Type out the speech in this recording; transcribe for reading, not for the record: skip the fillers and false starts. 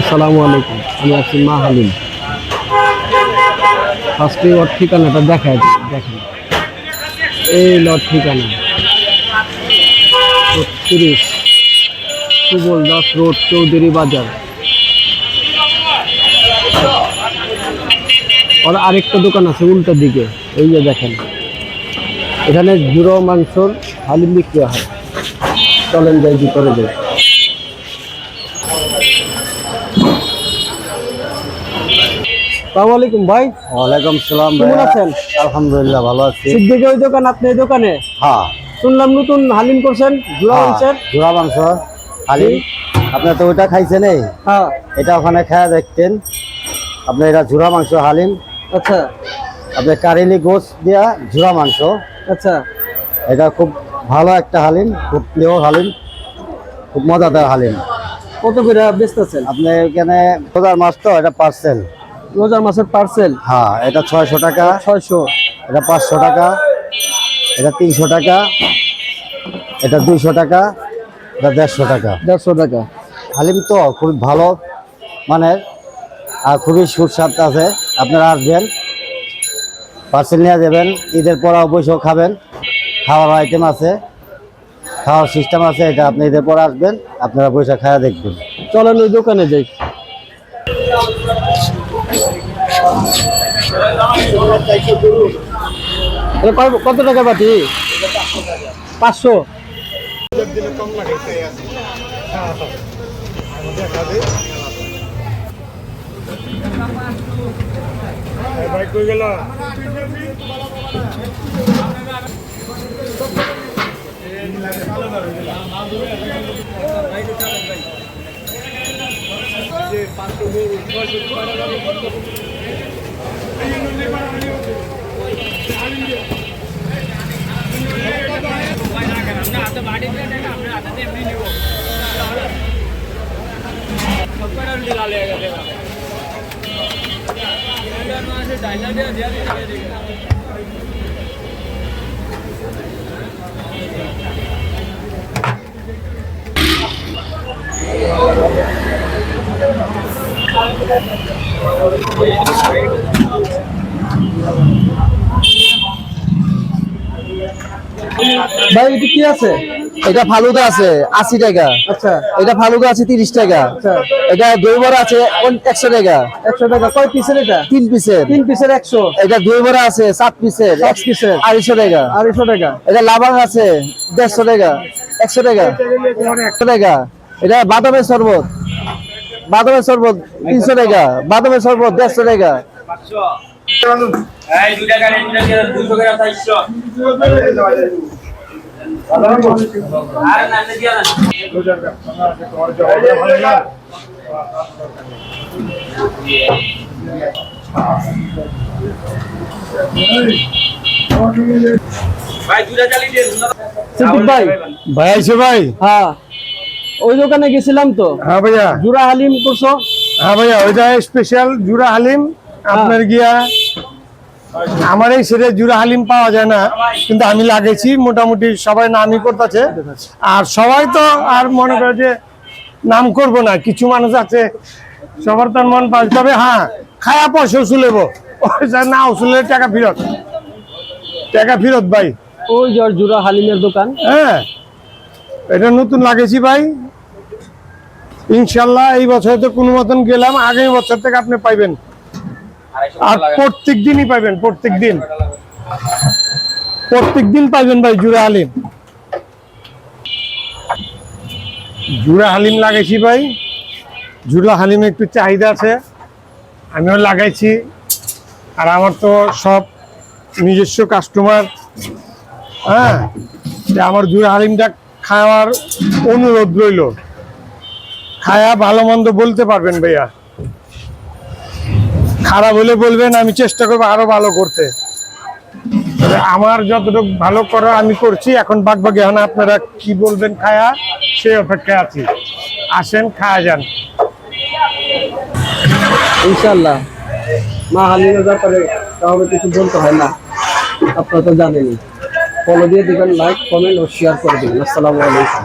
আসসালামু আলাইকুম। আমি আছি মা হালিম। ফার্স্টে ওর ঠিকানাটা দেখায় দেখেন, এই লট ঠিকানা ৩৬ সুবল দাস রোড, চৌধুরী বাজার। ওর আরেকটা দোকান আছে উল্টার দিকে, এই যে দেখেন, এখানে জুড়ো মাংসর হালিম বিক্রি হয়। চলেন যাই ভিতরে যাই। আসসালামু আলাইকুম ভাই। ওয়ালাইকুম সালাম। কেমন আছেন? আলহামদুলিল্লাহ ভালো আছি। সিদ্দিকের ওই দোকান, আপনি এই দোকানে? হ্যাঁ, শুনলাম নতুন হালিম করছেন, জুড়া মাংসের। জোড়া মাংস হালিম। আপনি তো ওইটা খাইছেন, হ্যাঁ, এটা ওখানে খায়া দেখতেন। আপনি এটা জোড়া মাংস হালিম। আচ্ছা আপনি কারেলি গোস দিয়া জোড়া মাংস। আচ্ছা। এটা খুব ভালো একটা হালিম, খুব প্রিয় হালিম, খুব মজাদার হালিম। কত করে বেচতেছেন আপনি এখানে রোজার মাছ তো, এটা পার্সেল। রোজার মাছের পার্সেল? হ্যাঁ, এটা 600 টাকা। 600। এটা 500 টাকা। এটা 300 টাকা। এটা 200 টাকা। এটা 150 টাকা। 150 টাকা। হালিম তো খুব ভালো মানের আর খুবই সুস্বাদ আছে। আপনারা আসবেন, পার্সেল নিয়ে যাবেন। ঈদের পর অবশ্যই খাবেন। খাওয়ার আইটেম আছে, খাওয়ার সিস্টেম আছে। এটা আপনি ঈদের পর আসবেন, আপনারা বসে খাওয়া দেখবেন। চলেন ওই দোকানে যাই। কত টাকা বাটি? 500। ভাই এটা কি আছে? এটা ফালুদা আছে 80 টাকা। আচ্ছা এটা ফালুদা আছে 30 টাকা। আচ্ছা। এটা দই বড়া আছে 100 টাকা। 100 টাকা। কয় পিসের এটা? 3 পিসের। 3 পিসের 100। এটা দই বড়া আছে 7 পিসের। 7 পিসের 250 টাকা। 250 টাকা। এটা লাবাং আছে 150 টাকা। 100 টাকা। 100 টাকা। এটা বাদামের শরবত, 300 টাকা। বাদামের শরবত 150 টাকা। এই 2 টাকা 200 করে 400। আর না দিয়া না। ভাই 2 টাকা চালি দিয়ে। সিদ্দিক ভাই। ভাই আইছে ভাই। হ্যাঁ, ওই দোকানে গেছিলাম তো। হ্যাঁ ভাইয়া। জুড়া হালিম করছো? হ্যাঁ ভাইয়া, ওইটা স্পেশাল জুড়া হালিম। আপনার গিয়া আমার এই সেটা জুড়া হালিম পাওয়া যায় না, কিন্তু আমি লাগাইছি। মোটামুটি সবাই নামই করতেছে। আর সবাই তো আর মনে করে যে নাম করব না, কিছু মানুষ আছে সবার তার মন পাস। তবে হ্যাঁ, খায়া পয়সা উসুলেব, না উসুলের টাকা ফেরত। টাকা ফেরত ভাই। ওই যে জুড়া হালিমের দোকান। হ্যাঁ, এটা নতুন লাগাইছি ভাই। ইনশাল্লাহ এই বছর তো কোনো মতন গেলাম, আগামী বছর থেকে আপনি পাইবেন। আর প্রত্যেক দিনই পাইবেন, প্রত্যেক দিন পাইবেন ভাই জুড়া হালিম। জুড়া হালিম লাগাইছি ভাই। জুড়া হালিমে একটু চাহিদা আছে, আমিও লাগাইছি। আর আমার তো সব নিজস্ব কাস্টমার। হ্যাঁ, আমার জুড়া হালিমটা খাওয়ার অনুরোধ রইল। খায়া ভালো মন্দ বলতে পারবেন ভাইয়া, খারাপ হলে বলবেন, আমি চেষ্টা করবো আরো ভালো করতে। আমার যতটুকু ভালো করা আমি করছি। এখন বাগবাগে এখন আপনারা কি বলবেন খায়া, সেই অপেক্ষায় আছি। আসেন, খায়া যান ইনশাআল্লাহ। মা হালিমের ব্যাপারে তাহলে কিছু বলতে হয় না, আপনারা তো জানেনই। ফলো দিয়ে দিবেন, লাইক কমেন্ট ও শেয়ার করে দিবেন। আসসালামু আলাইকুম।